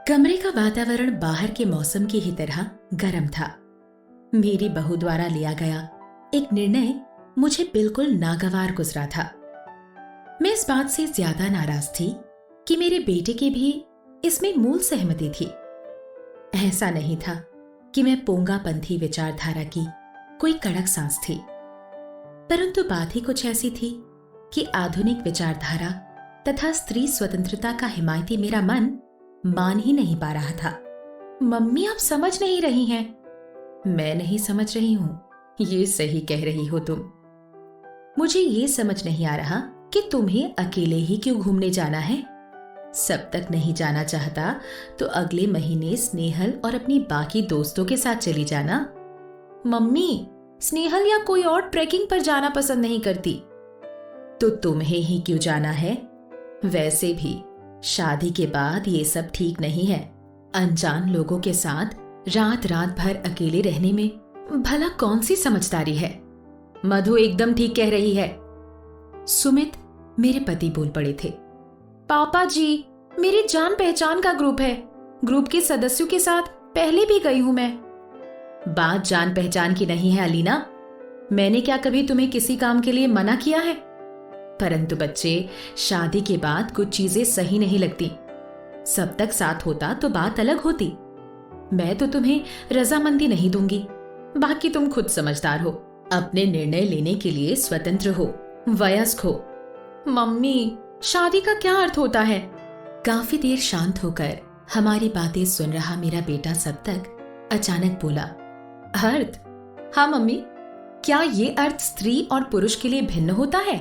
कमरे का वातावरण बाहर के मौसम की ही तरह गर्म था। मेरी बहू द्वारा लिया गया एक निर्णय मुझे बिल्कुल नागवार गुजरा था। मैं इस बात से ज्यादा नाराज थी कि मेरे बेटे की भी इसमें मूल सहमति थी। ऐसा नहीं था कि मैं पोंगापंथी विचारधारा की कोई कड़क सांस थी, परंतु बात ही कुछ ऐसी थी कि आधुनिक विचारधारा तथा स्त्री स्वतंत्रता का हिमायती मेरा मन मान ही नहीं पा रहा था। मम्मी, आप समझ नहीं रही हैं। मैं नहीं समझ रही हूं, ये सही कह रही हो तुम। मुझे ये समझ नहीं आ रहा कि तुम्हें अकेले ही क्यों घूमने जाना है। सब तक नहीं जाना चाहता तो अगले महीने स्नेहल और अपनी बाकी दोस्तों के साथ चली जाना। मम्मी, स्नेहल या कोई और ट्रैकिंग पर जाना पसंद नहीं करती। तो तुम्हें ही क्यों जाना है? वैसे भी शादी के बाद ये सब ठीक नहीं है। अनजान लोगों के साथ रात रात भर अकेले रहने में भला कौन सी समझदारी है? मधु एकदम ठीक कह रही है। सुमित, मेरे पति बोल पड़े थे। पापा जी, मेरी जान पहचान का ग्रुप है। ग्रुप के सदस्यों के साथ पहले भी गई हूं मैं। बात जान पहचान की नहीं है अलीना। मैंने क्या कभी तुम्हें किसी काम के लिए मना किया है? परंतु बच्चे, शादी के बाद कुछ चीजें सही नहीं लगती। सब तक साथ होता तो बात अलग होती। मैं तो तुम्हें रजामंदी नहीं दूंगी। बाकी तुम खुद समझदार हो, अपने निर्णय लेने के लिए स्वतंत्र हो, वयस्क हो। मम्मी, शादी का क्या अर्थ होता है? काफी देर शांत होकर हमारी बातें सुन रहा मेरा बेटा सब तक अचानक बोला, अर्थ? हाँ मम्मी, क्या ये अर्थ स्त्री और पुरुष के लिए भिन्न होता है?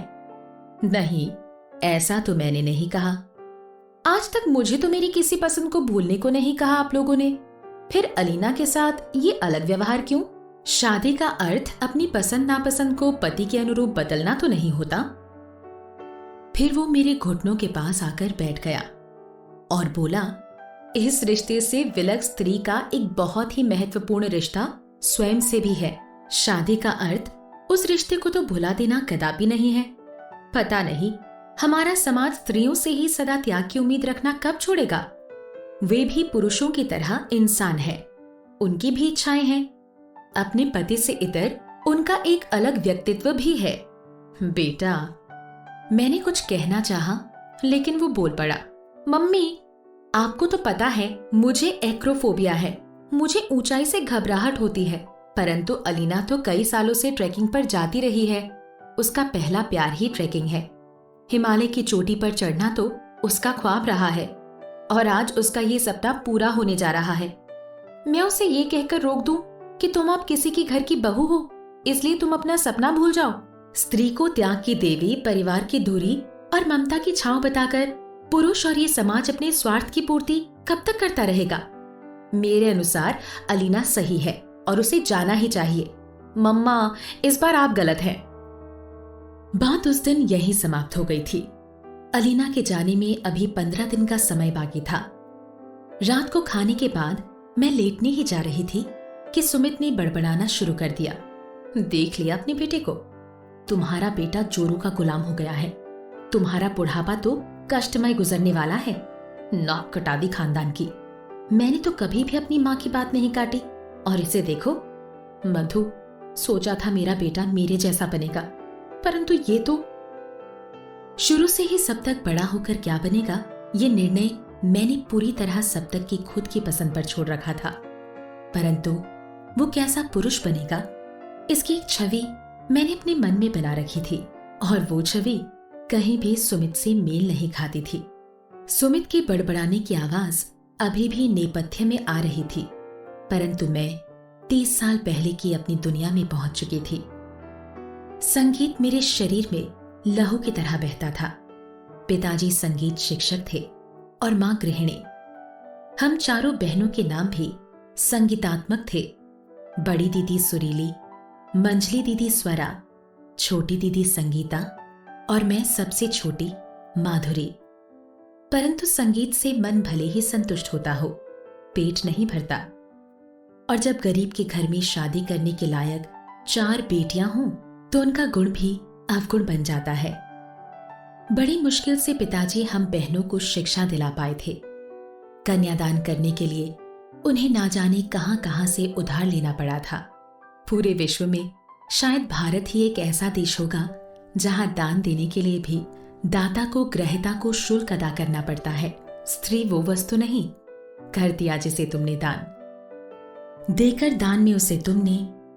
नहीं, ऐसा तो मैंने नहीं कहा। आज तक मुझे तो मेरी किसी पसंद को भूलने को नहीं कहा आप लोगों ने। फिर अलीना के साथ ये अलग व्यवहार क्यों? शादी का अर्थ अपनी पसंद नापसंद को पति के अनुरूप बदलना तो नहीं होता। फिर वो मेरे घुटनों के पास आकर बैठ गया और बोला, इस रिश्ते से विलग स्त्री का एक बहुत ही महत्वपूर्ण रिश्ता स्वयं से भी है। शादी का अर्थ उस रिश्ते को तो भुला देना कदापि नहीं है। पता नहीं हमारा समाज स्त्रियों से ही सदा त्याग की उम्मीद रखना कब छोड़ेगा। वे भी पुरुषों की तरह इंसान हैं, उनकी भी इच्छाएं हैं। अपने पति से इतर उनका एक अलग व्यक्तित्व भी है। बेटा, मैंने कुछ कहना चाहा, लेकिन वो बोल पड़ा, मम्मी, आपको तो पता है मुझे एक्रोफोबिया है। मुझे ऊंचाई से घबराहट होती है। परंतु अलीना तो कई सालों से ट्रैकिंग पर जाती रही है। उसका पहला प्यार ही ट्रैकिंग है। हिमालय की चोटी पर चढ़ना तो उसका ख्वाब रहा है और आज उसका ये सपना पूरा होने जा रहा है। मैं उसे ये कहकर रोक दूं कि तुम अब किसी की घर की बहू हो, इसलिए तुम अपना सपना भूल जाओ। स्त्री को त्याग की देवी, परिवार की दूरी और ममता की छांव बताकर पुरुष और ये समाज अपने स्वार्थ की पूर्ति कब तक करता रहेगा? मेरे अनुसार अलीना सही है और उसे जाना ही चाहिए। मम्मा, इस बार आप गलत हैं। बात उस दिन यही समाप्त हो गई थी। अलीना के जाने में अभी 15 दिन का समय बाकी था। रात को खाने के बाद मैं लेटने ही जा रही थी कि सुमित ने बड़बड़ाना शुरू कर दिया। देख लिया अपने बेटे को? तुम्हारा बेटा जोरू का गुलाम हो गया है। तुम्हारा बुढ़ापा तो कष्टमय गुजरने वाला है। नाक कटा दी खानदान की। मैंने तो कभी भी अपनी माँ की बात नहीं काटी और इसे देखो। मधु, सोचा था मेरा बेटा मेरे जैसा बनेगा, परंतु ये तो शुरू से ही सब तक बड़ा होकर क्या बनेगा, ये निर्णय मैंने पूरी तरह सब तक की खुद की पसंद पर छोड़ रखा था। परंतु वो कैसा पुरुष बनेगा, इसकी एक छवि मैंने अपने मन में बना रखी थी और वो छवि कहीं भी सुमित से मेल नहीं खाती थी। सुमित के बड़बड़ाने की आवाज अभी भी नेपथ्य में आ रही थी, परंतु मैं 30 साल पहले की अपनी दुनिया में पहुंच चुकी थी। संगीत मेरे शरीर में लहू की तरह बहता था। पिताजी संगीत शिक्षक थे और मां गृहिणी। हम चारों बहनों के नाम भी संगीतात्मक थे। बड़ी दीदी सुरीली, मंजली दीदी स्वरा, छोटी दीदी संगीता और मैं सबसे छोटी माधुरी। परंतु संगीत से मन भले ही संतुष्ट होता हो, पेट नहीं भरता। और जब गरीब के घर में शादी करने के लायक 4 बेटियां हों तो उनका गुण भी अवगुण बन जाता है। बड़ी मुश्किल से पिताजी हम बहनों को शिक्षा दिला पाए थे। कन्यादान करने के लिए उन्हें ना जाने कहां कहां से उधार लेना पड़ा था। पूरे विश्व में शायद भारत ही एक ऐसा देश होगा जहां दान देने के लिए भी दाता को ग्रहिता को शुल्क अदा करना पड़ता है। स्त्री वो वस्तु नहीं, कर दिया जिसे तुमने दान। देकर दान में उसे तुमने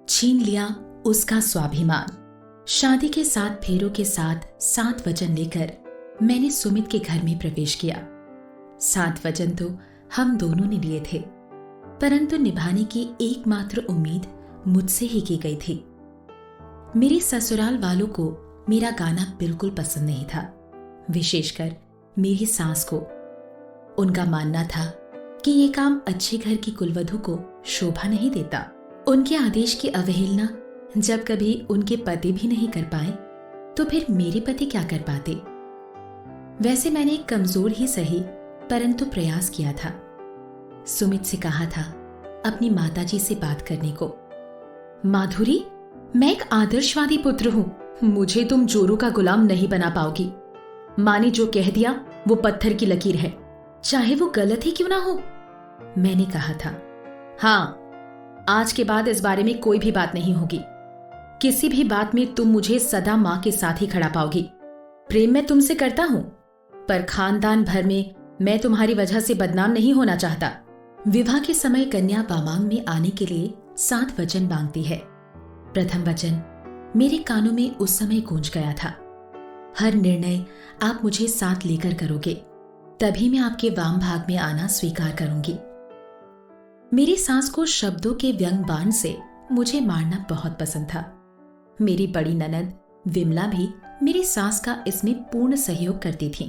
छीन लिया उसका स्वाभिमान। शादी के 7 फेरों के साथ 7 वचन लेकर मैंने सुमित के घर में प्रवेश किया। 7 वचन तो हम दोनों ने लिए थे, परंतु निभाने की एकमात्र उम्मीद मुझसे ही की गई थी। मेरे ससुराल वालों को मेरा गाना बिल्कुल पसंद नहीं था, विशेषकर मेरी सास को। उनका मानना था कि ये काम अच्छे घर की कुलवधू को शोभा नहीं देता। उनके आदेश की अवहेलना जब कभी उनके पति भी नहीं कर पाए तो फिर मेरे पति क्या कर पाते। वैसे मैंने एक कमजोर ही सही परंतु प्रयास किया था। सुमित से कहा था अपनी माताजी से बात करने को। माधुरी, मैं एक आदर्शवादी पुत्र हूं, मुझे तुम जोरू का गुलाम नहीं बना पाओगी। माँ ने जो कह दिया वो पत्थर की लकीर है, चाहे वो गलत ही क्यों ना हो, मैंने कहा था। हाँ, आज के बाद इस बारे में कोई भी बात नहीं होगी। किसी भी बात में तुम मुझे सदा माँ के साथ ही खड़ा पाओगी। प्रेम मैं तुमसे करता हूं, पर खानदान भर में मैं तुम्हारी वजह से बदनाम नहीं होना चाहता। विवाह के समय कन्या वामांग में आने के लिए 7 वचन मांगती है। प्रथम वचन मेरे कानों में उस समय गूंज गया था। हर निर्णय आप मुझे साथ लेकर करोगे, तभी मैं आपके वाम भाग में आना स्वीकार करूंगी। मेरी सास को शब्दों के व्यंग बाण से मुझे मारना बहुत पसंद था। मेरी बड़ी ननद विमला भी मेरी सास का इसमें पूर्ण सहयोग करती थी।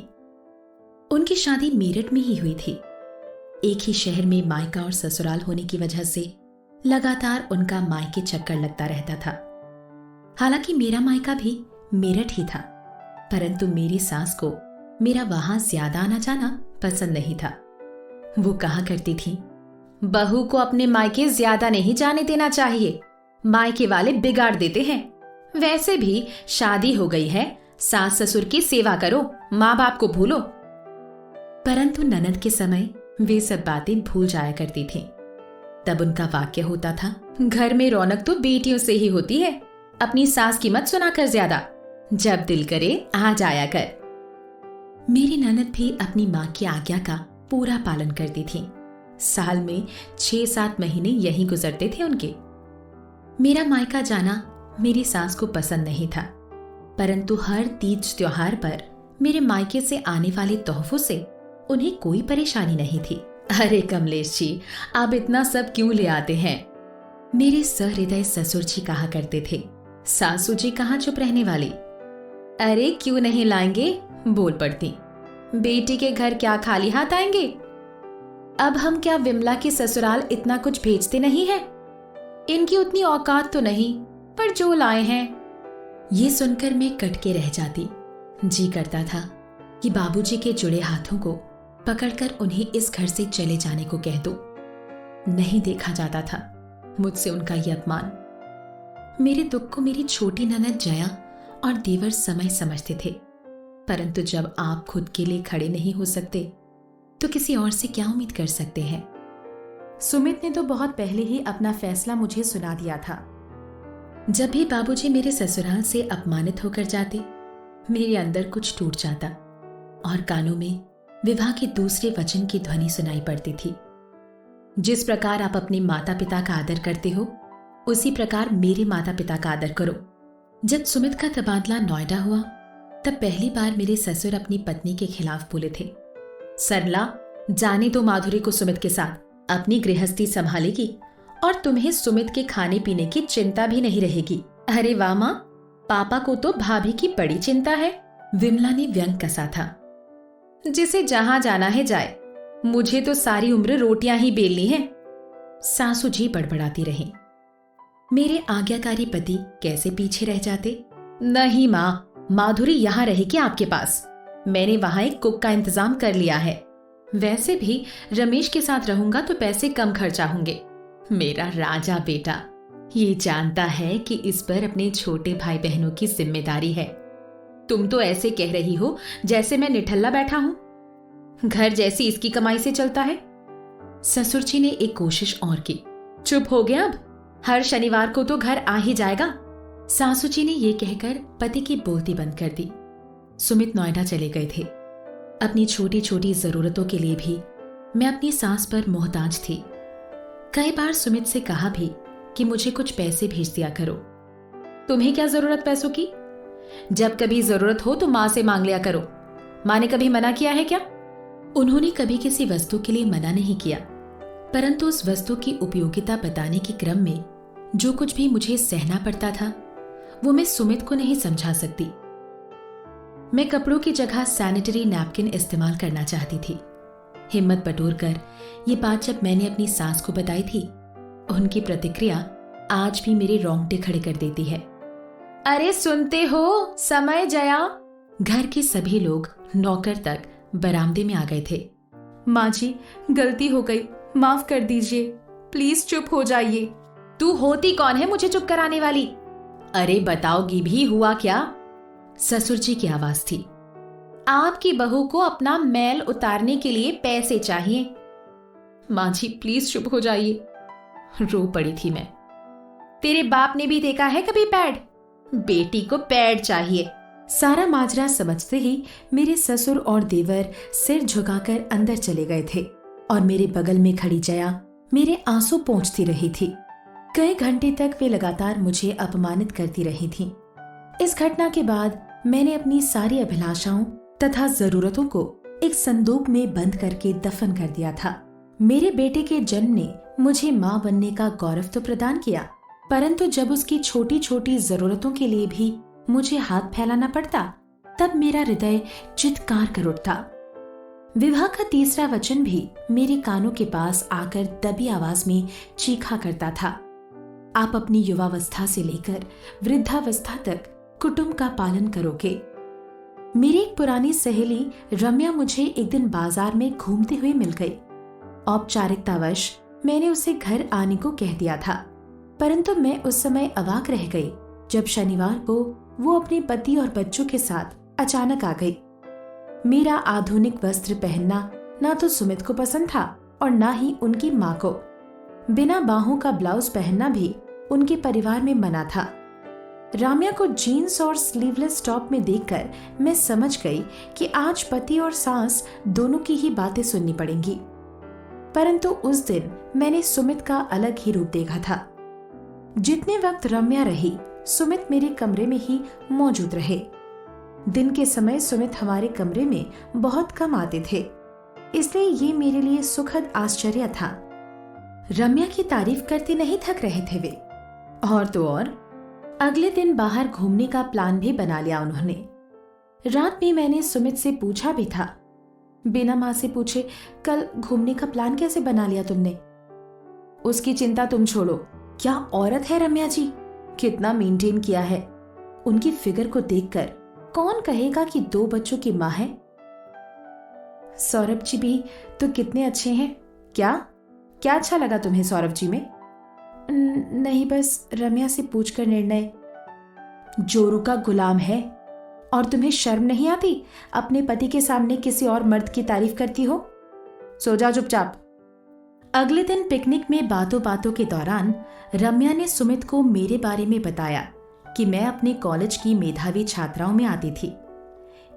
उनकी शादी मेरठ में ही हुई थी। एक ही शहर में मायका और ससुराल होने की वजह से लगातार उनका मायके चक्कर लगता रहता था। हालांकि मेरा मायका भी मेरठ ही था, परंतु मेरी सास को मेरा वहां ज्यादा आना जाना पसंद नहीं था। वो कहा करती थी, बहू को अपने मायके ज्यादा नहीं जाने देना चाहिए, मायके वाले बिगाड़ देते हैं। वैसे भी शादी हो गई है, सास ससुर की सेवा करो, माँ बाप को भूलो। परंतु ननद के समय वे सब बातें भूल जाया करती थीं। तब उनका वाक्य होता था, घर में रौनक तो बेटियों से ही होती है, अपनी सास की मत सुना कर ज्यादा, जब दिल करे आ जाया कर। मेरी ननद भी अपनी माँ की आज्ञा का पूरा पालन करती थी। साल में 6-7 महीने यहीं गुजरते थे उनके। मेरा मायका जाना मेरी सास को पसंद नहीं था, परंतु हर तीज त्योहार पर मेरे मायके से आने वाले तोहफों से उन्हें कोई परेशानी नहीं थी। अरे कमलेश जी, आप इतना सब क्यों ले आते हैं? मेरे सहृदय ससुर जी कहा करते थे। सासू जी कहाँ चुप रहने वाली। अरे क्यों नहीं लाएंगे, बोल पड़ती। बेटी के घर क्या खाली हाथ आएंगे? अब हम क्या विमला की ससुराल इतना कुछ भेजते नहीं है? इनकी उतनी औकात तो नहीं, पर जो लाए हैं। ये सुनकर मैं कट के रह जाती। जी करता था कि बाबूजी के जुड़े हाथों को पकड़कर उन्हें इस घर से चले जाने को कह दो। नहीं देखा जाता था मुझसे उनका यह अपमान। मेरे दुख को मेरी छोटी ननद जया और देवर समय समझते थे, परंतु जब आप खुद के लिए खड़े नहीं हो सकते तो किसी और से क्या उम्मीद कर सकते हैं। सुमित ने तो बहुत पहले ही अपना फैसला मुझे सुना दिया था। जब भी बाबूजी मेरे ससुराल से अपमानित होकर जाते, मेरे अंदर कुछ टूट जाता और कानों में विवाह के दूसरे वचन की ध्वनि सुनाई पड़ती थी। जिस प्रकार आप अपने माता पिता का आदर करते हो, उसी प्रकार मेरे माता पिता का आदर करो। जब सुमित का तबादला नोएडा हुआ, तब पहली बार मेरे ससुर अपनी पत्नी के खिलाफ बोले थे। सरला, जाने दो माधुरी को सुमित के साथ, अपनी गृहस्थी संभालेगी और तुम्हें सुमित के खाने पीने की चिंता भी नहीं रहेगी। अरे वाह माँ, पापा को तो भाभी की बड़ी चिंता है, विमला ने व्यंग कसा था। जिसे जहां जाना है जाए, मुझे तो सारी उम्र रोटियां ही बेलनी है, सासू जी बड़बड़ाती रही। मेरे आज्ञाकारी पति कैसे पीछे रह जाते। नहीं माँ, माधुरी यहां रहेगी आपके पास, मैंने वहां एक कुक का इंतजाम कर लिया है। वैसे भी रमेश के साथ रहूंगा तो पैसे कम खर्चा होंगे। मेरा राजा बेटा ये जानता है कि इस पर अपने छोटे भाई बहनों की जिम्मेदारी है। तुम तो ऐसे कह रही हो जैसे मैं निठल्ला बैठा हूं। घर जैसी इसकी कमाई से चलता है, ससुर जी ने एक कोशिश और की। चुप हो गया अब, हर शनिवार को तो घर आ ही जाएगा। सासू जी ने यह कहकर पति की बोलती बंद कर दी। सुमित नोएडा चले गए थे। अपनी छोटी छोटी जरूरतों के लिए भी मैं अपनी सास पर मोहताज थी। कई बार सुमित से कहा भी कि मुझे कुछ पैसे भेज दिया करो। तुम्हें क्या जरूरत पैसों की? जब कभी जरूरत हो तो मां से मांग लिया करो। मां ने कभी मना किया है क्या? उन्होंने कभी किसी वस्तु के लिए मना नहीं किया, परंतु उस वस्तु की उपयोगिता बताने के क्रम में जो कुछ भी मुझे सहना पड़ता था वो मैं सुमित को नहीं समझा सकती। मैं कपड़ों की जगह सैनिटरी नैपकिन इस्तेमाल करना चाहती थी। हिम्मत बटोरकर ये बात जब मैंने अपनी सास को बताई थी, उनकी प्रतिक्रिया आज भी मेरे रोंगटे खड़े कर देती है। अरे सुनते हो समय जया। घर के सभी लोग, नौकर तक बरामदे में आ गए थे। माँ जी, गलती हो गई, माफ कर दीजिए, प्लीज चुप हो जाइए। तू होती कौन है मुझे चुप कराने वाली? अरे बताओगी भी, हुआ क्या? ससुर जी की आवाज थी। आपकी बहू को अपना मैल उतारने के लिए पैसे चाहिए। माँ जी प्लीज चुप हो जाइए। रो पड़ी थी मैं। तेरे बाप ने भी देखा है कभी पैड? बेटी को पैड चाहिए। सारा माजरा समझते ही मेरे ससुर और देवर सिर झुकाकर अंदर चले गए थे और मेरे बगल में खड़ी जया मेरे आंसू पोंछती रही थी। कई घंटे तक वे लगातार मुझे अपमानित करती रही थीं। इस घटना के बाद मैंने अपनी सारी अभिलाषाओं तथा जरूरतों को एक संदूक में बंद करके दफन कर दिया था। मेरे बेटे के जन्म ने मुझे मां बनने का गौरव तो प्रदान किया, परंतु जब उसकी छोटी छोटी जरूरतों के लिए भी मुझे हाथ फैलाना पड़ता, तब मेरा हृदय चित्कार कर उठता। विवाह का तीसरा वचन भी मेरे कानों के पास आकर दबी आवाज में चीखा करता था। आप अपनी युवावस्था से लेकर वृद्धावस्था तक कुटुंब का पालन करोगे। मेरी एक पुरानी सहेली रम्या मुझे एक दिन बाजार में घूमते हुए मिल गई। औपचारिकतावश मैंने उसे घर आने को कह दिया था, परंतु मैं उस समय अवाक रह गई जब शनिवार को वो अपने पति और बच्चों के साथ अचानक आ गई। मेरा आधुनिक वस्त्र पहनना ना तो सुमित को पसंद था और ना ही उनकी माँ को। बिना बाहों का ब्लाउज पहनना भी उनके परिवार में मना था। राम्या को जीन्स और स्लीवलेस टॉप में देखकर मैं समझ गई कि आज पति और सास दोनों की ही बातें सुननी पड़ेंगी। परंतु उस दिन मैंने सुमित का अलग ही रूप देखा था। जितने वक्त रम्या रही, सुमित मेरे कमरे में ही मौजूद रहे। दिन के समय सुमित हमारे कमरे में बहुत कम आते थे, इसलिए ये मेरे लिए सुखद आश्चर्य था। रम्या की तारीफ करते नहीं थक रहे थे वे। और तो और अगले दिन बाहर घूमने का प्लान भी बना लिया उन्होंने। रात में मैंने सुमित से पूछा भी था, बिना मां से पूछे कल घूमने का प्लान कैसे बना लिया तुमने? उसकी चिंता तुम छोड़ो, क्या औरत है रम्या जी, कितना मेंटेन किया है। उनकी फिगर को देखकर कौन कहेगा कि 2 बच्चों की मां है। सौरभ जी भी तो कितने अच्छे हैं। क्या क्या अच्छा लगा तुम्हें सौरभ जी में? नहीं, बस रम्या से पूछकर निर्णय। जोरू का गुलाम है और तुम्हें शर्म नहीं आती? अपने पति के सामने किसी और मर्द की तारीफ करती हो। सो जा चुपचाप। अगले दिन पिकनिक में बातों बातों के दौरान रम्या ने सुमित को मेरे बारे में बताया कि मैं अपने कॉलेज की मेधावी छात्राओं में आती थी।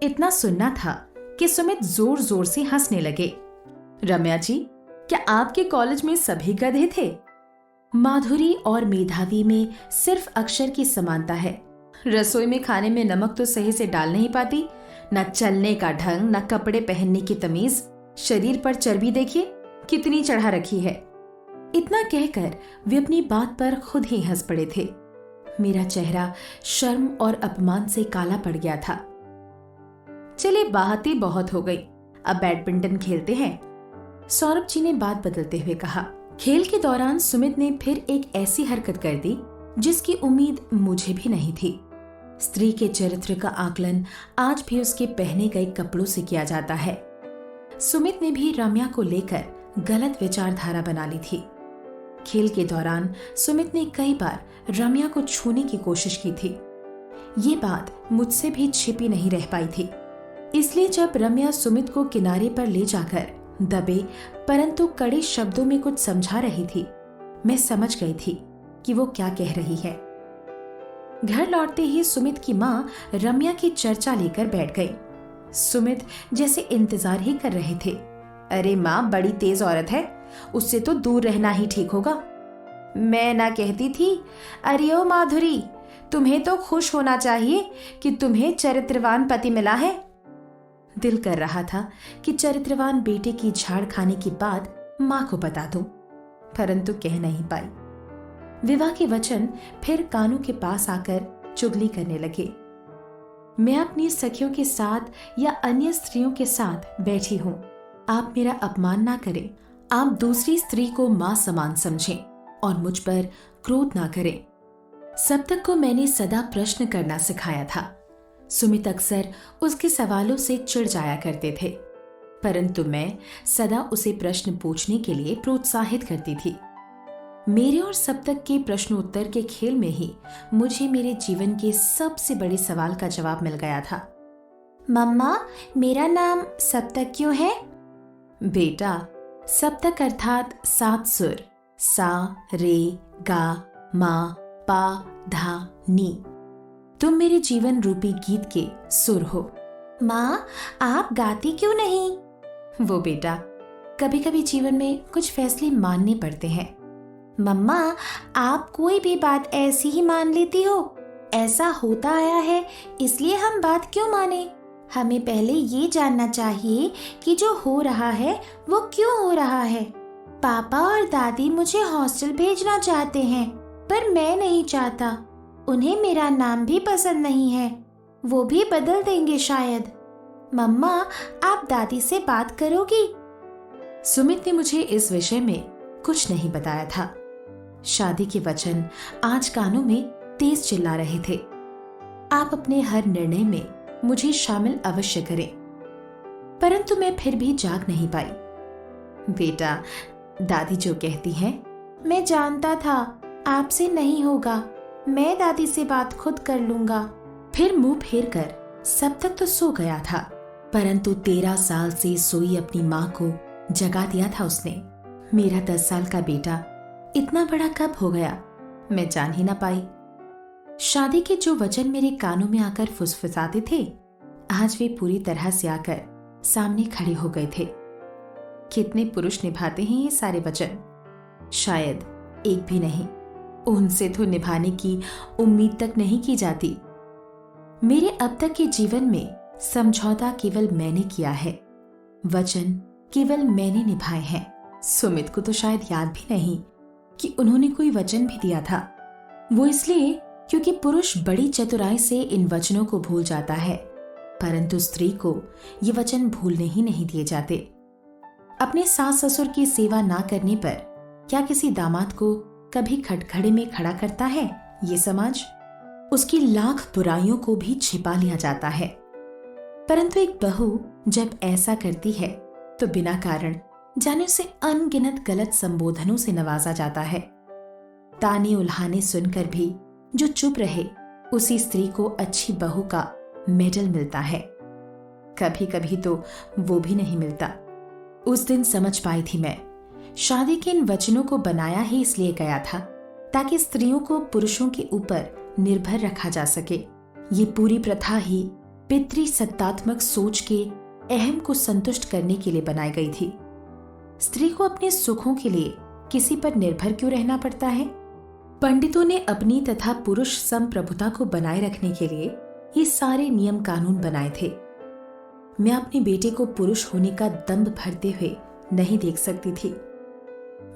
इतना सुनना था कि सुमित जोर जोर से हंसने लगे। रम्या जी, क्या आपके कॉलेज में सभी गधे थे? माधुरी और मेधावी में सिर्फ अक्षर की समानता है। रसोई में खाने में नमक तो सही से डाल नहीं पाती, न चलने का ढंग, न कपड़े पहनने की तमीज। शरीर पर चर्बी देखिए कितनी चढ़ा रखी है। इतना कहकर वे अपनी बात पर खुद ही हंस पड़े थे। मेरा चेहरा शर्म और अपमान से काला पड़ गया था। चले बातें बहुत हो गई, अब बैडमिंटन खेलते हैं, सौरभ जी ने बात बदलते हुए कहा। खेल के दौरान सुमित ने फिर एक ऐसी हरकत कर दी जिसकी उम्मीद मुझे भी नहीं थी। स्त्री के चरित्र का आकलन आज भी उसके पहने गए कपड़ों से किया जाता है। सुमित ने भी रम्या को लेकर गलत विचारधारा बना ली थी। खेल के दौरान सुमित ने कई बार रम्या को छूने की कोशिश की थी। ये बात मुझसे भी छिपी नहीं रह पाई थी। इसलिए जब रम्या सुमित को किनारे पर ले जाकर दबे परंतु कड़े शब्दों में कुछ समझा रही थी। मैं समझ गई थी कि वो क्या कह रही है। घर लौटते ही सुमित की माँ रम्या की चर्चा लेकर बैठ गई। सुमित जैसे इंतजार ही कर रहे थे। अरे माँ बड़ी तेज औरत है, उससे तो दूर रहना ही ठीक होगा। मैं ना कहती थी। अरे ओ माधुरी, तुम्हें तो खुश होना चाहिए कि तुम्हें चरित्रवान पति मिला है। दिल कर रहा था कि चरित्रवान बेटे की झाड़ खाने की बात माँ को बता दूं, परंतु कह नहीं पाई। विवाह के वचन फिर कानू के पास आकर चुगली करने लगे। मैं अपनी सखियों के साथ या अन्य स्त्रियों के साथ बैठी हूं, आप मेरा अपमान ना करें, आप दूसरी स्त्री को मां समान समझें और मुझ पर क्रोध ना करें। सप्तक को मैंने सदा प्रश्न करना सिखाया था। सुमित अक्सर उसके सवालों से चिढ़ जाया करते थे, परंतु मैं सदा उसे प्रश्न पूछने के लिए प्रोत्साहित करती थी। मेरे और सप्तक के प्रश्नोत्तर के खेल में ही मुझे मेरे जीवन के सबसे बड़े सवाल का जवाब मिल गया था। मम्मा, मेरा नाम सप्तक क्यों है? बेटा, सप्तक अर्थात 7 सुर, सा, रे, गा, मा, पा, धा, नी। तुम मेरे जीवन रूपी गीत के सुर हो। माँ, आप गाती क्यों नहीं? वो बेटा, कभी कभी जीवन में कुछ फैसले मानने पड़ते हैं। मम्मा, आप कोई भी बात ऐसी ही मान लेती हो? ऐसा होता आया है, इसलिए हम बात क्यों माने? हमें पहले ये जानना चाहिए कि जो हो रहा है वो क्यों हो रहा है। पापा और दादी मुझे हॉस्टल भेजना चाहते हैं, पर मैं नहीं चाहता। उन्हें मेरा नाम भी पसंद नहीं है, वो भी बदल देंगे शायद। मम्मा, आप दादी से बात करोगी? सुमित ने मुझे इस विषय में कुछ नहीं बताया था। शादी के वचन आज कानों में तेज चिल्ला रहे थे। आप अपने हर निर्णय में मुझे शामिल अवश्य करें। परंतु मैं फिर भी जाग नहीं पाई। बेटा, दादी जो कहती हैं, मैं जानता था आपसे नहीं होगा, मैं दादी से बात खुद कर लूंगा। फिर मुंह फेर कर सब तक तो सो गया था, परंतु 13 साल से सोई अपनी माँ को जगा दिया था उसने। मेरा 10 साल का बेटा इतना बड़ा कब हो गया, मैं जान ही ना पाई। शादी के जो वचन मेरे कानों में आकर फुसफुसाते थे, आज वे पूरी तरह से आकर सामने खड़े हो गए थे। कितने पुरुष निभाते हैं ये सारे वचन? शायद एक भी नहीं। उनसे तो निभाने की उम्मीद तक नहीं की जाती। मेरे अब तक के जीवन में समझौता केवल मैंने किया है, वचन केवल मैंने निभाए हैं। सुमित को तो शायद याद भी नहीं कि उन्होंने कोई वचन भी दिया था। वो इसलिए क्योंकि पुरुष बड़ी चतुराई से इन वचनों को भूल जाता है, परंतु स्त्री को ये वचन भूलने ही नहीं दिए जाते। अपने सास ससुर की सेवा ना करने पर क्या किसी दामाद को कभी खटखड़े में खड़ा करता है ये समाज? उसकी लाख बुराइयों को भी छिपा लिया जाता है, परंतु एक बहू जब ऐसा करती है तो बिना कारण जाने उसे अनगिनत गलत संबोधनों से नवाजा जाता है। ताने उल्हाने सुनकर भी जो चुप रहे, उसी स्त्री को अच्छी बहू का मेडल मिलता है। कभी कभी तो वो भी नहीं मिलता। उस दिन समझ पाई थी मैं, शादी के इन वचनों को बनाया ही इसलिए गया था ताकि स्त्रियों को पुरुषों के ऊपर निर्भर रखा जा सके। ये पूरी प्रथा ही पितृ सत्तात्मक सोच के अहम को संतुष्ट करने के लिए बनाई गई थी। स्त्री को अपने सुखों के लिए किसी पर निर्भर क्यों रहना पड़ता है? पंडितों ने अपनी तथा पुरुष संप्रभुता को बनाए रखने के लिए ये सारे नियम कानून बनाए थे। मैं अपने बेटे को पुरुष होने का दंभ भरते हुए नहीं देख सकती थी।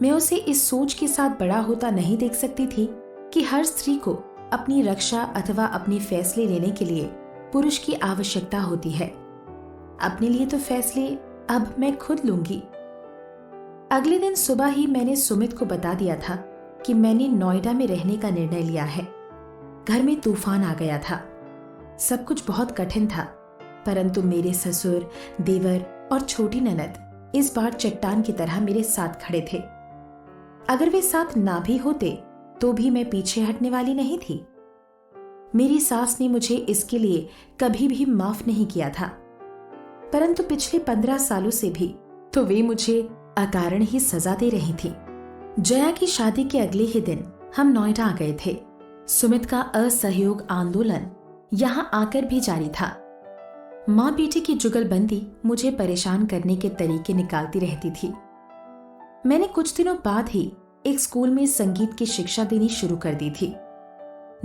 मैं उसे इस सोच के साथ बड़ा होता नहीं देख सकती थी कि हर स्त्री को अपनी रक्षा अथवा अपने फैसले लेने के लिए पुरुष की आवश्यकता होती है। अपने लिए तो फैसले अब मैं खुद लूंगी। अगले दिन सुबह ही मैंने सुमित को बता दिया था कि मैंने नोएडा में रहने का निर्णय लिया है। घर में तूफान आ गया था। सब कुछ बहुत कठिन था, परंतु मेरे ससुर, देवर और छोटी ननद इस बार चट्टान की तरह मेरे साथ खड़े थे। अगर वे साथ ना भी होते तो भी मैं पीछे हटने वाली नहीं थी। मेरी सास ने मुझे इसके लिए कभी भी माफ नहीं किया था, परंतु पिछले 15 सालों से भी तो वे मुझे अकारण ही सजा दे रही थी। जया की शादी के अगले ही दिन हम नोएडा आ गए थे। सुमित का असहयोग आंदोलन यहाँ आकर भी जारी था। माँ बेटी की जुगलबंदी मुझे परेशान करने के तरीके निकालती रहती थी। मैंने कुछ दिनों बाद ही एक स्कूल में संगीत की शिक्षा देनी शुरू कर दी थी।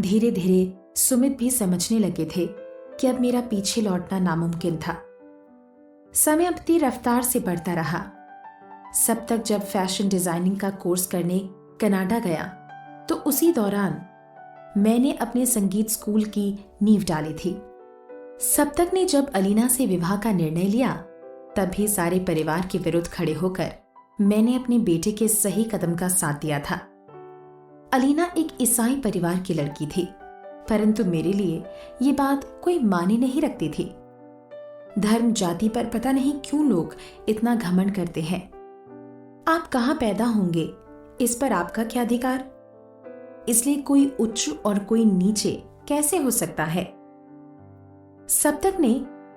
धीरे धीरे सुमित भी समझने लगे थे कि अब मेरा पीछे लौटना नामुमकिन था। समय अपनी रफ्तार से बढ़ता रहा। सब तक जब फैशन डिजाइनिंग का कोर्स करने कनाडा गया तो उसी दौरान मैंने अपने संगीत स्कूल की नींव डाली थी। सब तक ने जब अलीना से विवाह का निर्णय लिया तब भी सारे परिवार के विरुद्ध खड़े होकर मैंने अपने बेटे के सही कदम का साथ दिया था। अलीना एक ईसाई परिवार की लड़की थी, परंतु मेरे लिए ये बात कोई मायने नहीं रखती थी। धर्म जाति पर पता नहीं क्यों लोग इतना घमंड करते हैं। आप कहाँ पैदा होंगे इस पर आपका क्या अधिकार? इसलिए कोई उच्च और कोई नीचे कैसे हो सकता है? सब तक ने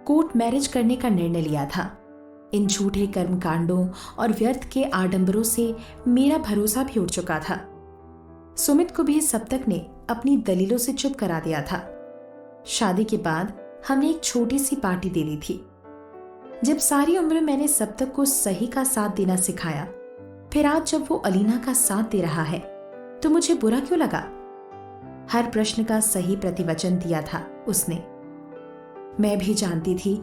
कोर्ट मैरिज करने का निर्णय लिया था। इन झूठे कर्मकांडों और व्यर्थ के आडंबरों से मेरा भरोसा भी उठ चुका था। सुमित को भी सब तक ने अपनी दलीलों से चुप करा दिया था। शादी के बाद हमने एक छोटी सी पार्टी दे दी थी। जब सारी उम्र मैंने सब तक को सही का साथ देना सिखाया, फिर आज जब वो अलीना का साथ दे रहा है तो मुझे बुरा क्यों लगा? हर प्रश्न का सही प्रतिवचन दिया था उसने। मैं भी जानती थी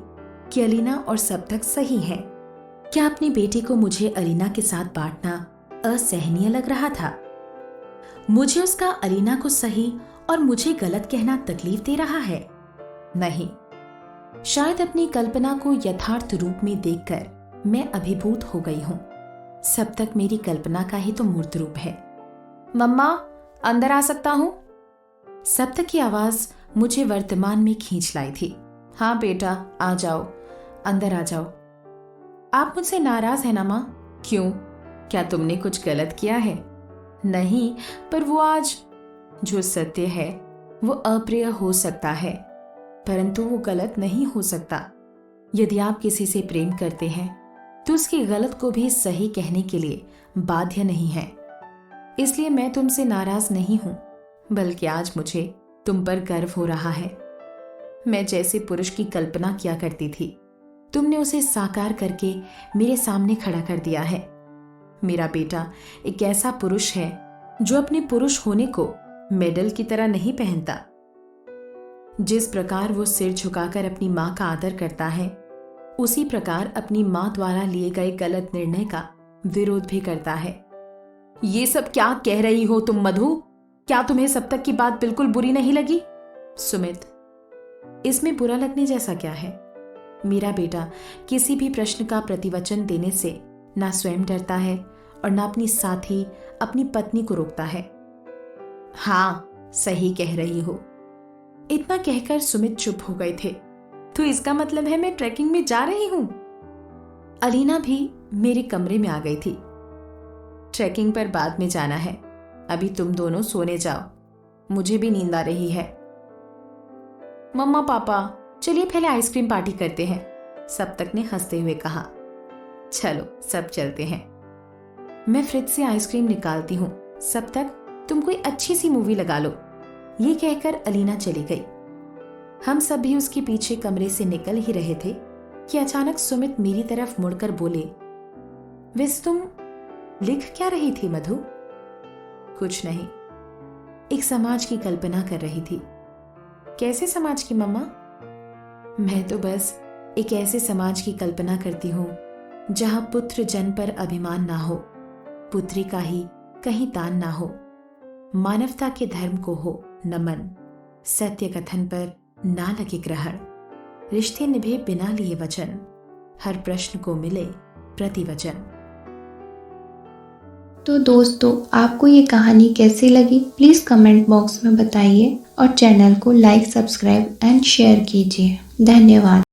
कि अलीना और सब तक सही है। क्या अपनी बेटी को मुझे अलीना के साथ बांटना असहनीय लग रहा था? मुझे उसका अलीना को सही और मुझे गलत कहना तकलीफ दे रहा है? नहीं, शायद अपनी कल्पना को यथार्थ रूप में देखकर मैं अभिभूत हो गई हूं। सब तक मेरी कल्पना का ही तो मूर्त रूप है। मम्मा, अंदर आ सकता हूं? सब तक की आवाज मुझे वर्तमान में खींच लाई थी। हाँ बेटा, आ जाओ, अंदर आ जाओ। आप मुझसे नाराज है ना माँ? क्यों, क्या तुमने कुछ गलत किया है? नहीं, पर वो आज जो सत्य है वो अप्रिय हो सकता है, परंतु वो गलत नहीं हो सकता। यदि आप किसी से प्रेम करते हैं तो उसकी गलत को भी सही कहने के लिए बाध्य नहीं है। इसलिए मैं तुमसे नाराज नहीं हूं, बल्कि आज मुझे तुम पर गर्व हो रहा है। मैं जैसे पुरुष की कल्पना किया करती थी, तुमने उसे साकार करके मेरे सामने खड़ा कर दिया है। मेरा बेटा एक ऐसा पुरुष है जो अपने पुरुष होने को मेडल की तरह नहीं पहनता। जिस प्रकार वो सिर झुकाकर अपनी माँ का आदर करता है, उसी प्रकार अपनी माँ द्वारा लिए गए गलत निर्णय का विरोध भी करता है। ये सब क्या कह रही हो तुम मधु? क्या तुम्हें सब तक की बात बिल्कुल बुरी नहीं लगी? सुमित, इसमें बुरा लगने जैसा क्या है? मेरा बेटा किसी भी प्रश्न का प्रतिवचन देने से ना स्वयं डरता है और ना अपनी साथी अपनी पत्नी को रोकता है। हाँ, सही कह रही हो। इतना कहकर सुमित चुप हो गए थे। तो इसका मतलब है मैं ट्रैकिंग में जा रही हूं? अलीना भी मेरे कमरे में आ गई थी। ट्रैकिंग पर बाद में जाना है, अभी तुम दोनों सोने जाओ, मुझे भी नींद आ रही है। मम्मा पापा, चलिए पहले आइसक्रीम पार्टी करते हैं, सब तक ने हंसते हुए कहा। चलो सब चलते हैं। मैं फ्रिज से आइसक्रीम निकालती हूँ, सब तक तुम कोई अच्छी सी मूवी लगा लो। ये कहकर अलीना चली गई। हम सब भी उसके पीछे कमरे से निकल ही रहे थे कि अचानक सुमित मेरी तरफ मुड़कर बोले, वैसे तुम लिख क्या रही थी मधु? कुछ नहीं, एक समाज की कल्पना कर रही थी। कैसे समाज की मम्मा? मैं तो बस एक ऐसे समाज की कल्पना करती हूँ जहां पुत्र जन पर अभिमान ना हो, पुत्री का ही कहीं तान ना हो, मानवता के धर्म को हो नमन, सत्य कथन पर ना लगे ग्रहण, रिश्ते निभे बिना लिए वचन, हर प्रश्न को मिले प्रतिवचन। तो दोस्तों, आपको ये कहानी कैसी लगी प्लीज़ कमेंट बॉक्स में बताइए और चैनल को लाइक, सब्सक्राइब एंड शेयर कीजिए। धन्यवाद।